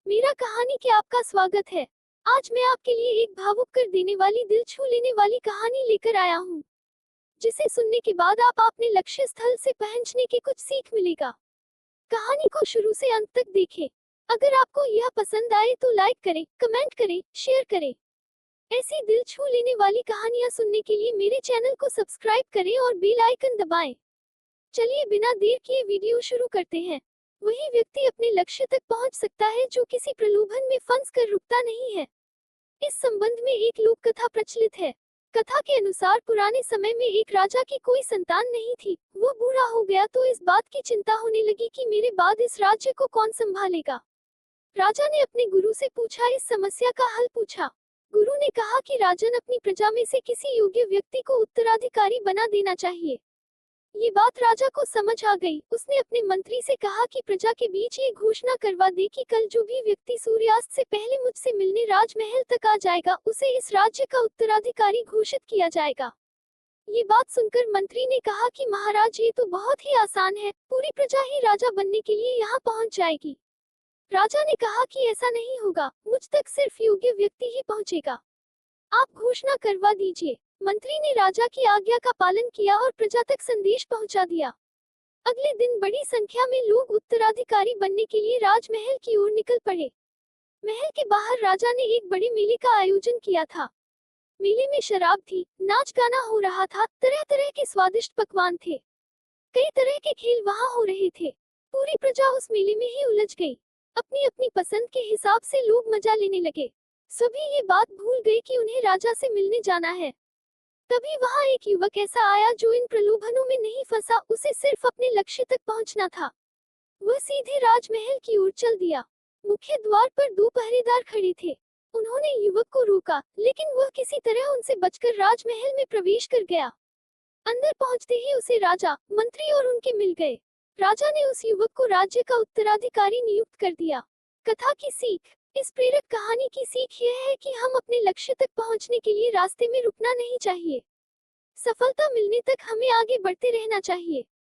मेरा कहानी के आपका स्वागत है। आज मैं आपके लिए एक भावुक कर देने वाली, दिल छू लेने वाली कहानी लेकर आया हूँ, जिसे सुनने के बाद आप अपने लक्ष्य स्थल से पहुंचने की कुछ सीख मिलेगा। कहानी को शुरू से अंत तक देखें। अगर आपको यह पसंद आए तो लाइक करें, कमेंट करें, शेयर करें। ऐसी दिल छू लेने वाली कहानियां सुनने के लिए मेरे चैनल को सब्सक्राइब करें और बेल आइकन दबाएं। चलिए बिना देर किए वीडियो शुरू करते हैं। वही व्यक्ति अपने लक्ष्य तक पहुंच सकता है जो किसी प्रलोभन में फंस कर रुकता नहीं है। इस संबंध में एक लोक कथा प्रचलित है। कथा के अनुसार पुराने समय में एक राजा की कोई संतान नहीं थी। वो बूढ़ा हो गया तो इस बात की चिंता होने लगी कि मेरे बाद इस राज्य को कौन संभालेगा। राजा ने अपने गुरु से पूछा, इस समस्या का हल पूछा। गुरु ने कहा कि राजन, अपनी प्रजा में से किसी योग्य व्यक्ति को उत्तराधिकारी बना देना चाहिए। ये बात राजा को समझ आ गई। उसने अपने मंत्री से कहा कि प्रजा के बीच ये घोषणा करवा दे कि कल जो भी व्यक्ति सूर्यास्त से पहले मुझसे मिलने राजमहल तक आ जाएगा, उसे इस राज्य का उत्तराधिकारी घोषित किया जाएगा। ये बात सुनकर मंत्री ने कहा कि महाराज, ये तो बहुत ही आसान है, पूरी प्रजा ही राजा बनने के लिए यहाँ पहुँच जाएगी। राजा ने कहा कि ऐसा नहीं होगा, मुझ तक सिर्फ योग्य व्यक्ति ही पहुँचेगा। आप घोषणा करवा दीजिए। मंत्री ने राजा की आज्ञा का पालन किया और प्रजा तक संदेश पहुंचा दिया। अगले दिन बड़ी संख्या में लोग उत्तराधिकारी बनने के लिए राजमहल की ओर निकल पड़े। महल के बाहर राजा ने एक बड़े मेले का आयोजन किया था। मेले में शराब थी, नाच गाना हो रहा था, तरह तरह के स्वादिष्ट पकवान थे। कई तरह के खेल वहां हो रहे थे। पूरी प्रजा उस मेले में ही उलझ गई। अपनी अपनी पसंद के हिसाब से लोग मजा लेने लगे। सभी ये बात भूल गए कि उन्हें राजा से मिलने जाना है। तभी वहां एक युवक ऐसा आया जो इन प्रलोभनों में नहीं फंसा, उसे सिर्फ अपने लक्ष्य तक पहुंचना था। वह सीधे राजमहल की ओर चल दिया। मुख्य द्वार पर दो पहरेदार खड़े थे। उन्होंने युवक को रोका, लेकिन वह किसी तरह उनसे बचकर राजमहल में प्रवेश कर गया। अंदर पहुंचते ही उसे राजा, मंत्री और उनके मिल गए। राजा ने उस युवक को राज्य का उत्तराधिकारी नियुक्त कर दिया। कथा की सीख। इस प्रेरक कहानी की सीख यह है कि हम अपने लक्ष्य तक पहुंचने के लिए रास्ते में रुकना नहीं चाहिए। सफलता मिलने तक हमें आगे बढ़ते रहना चाहिए।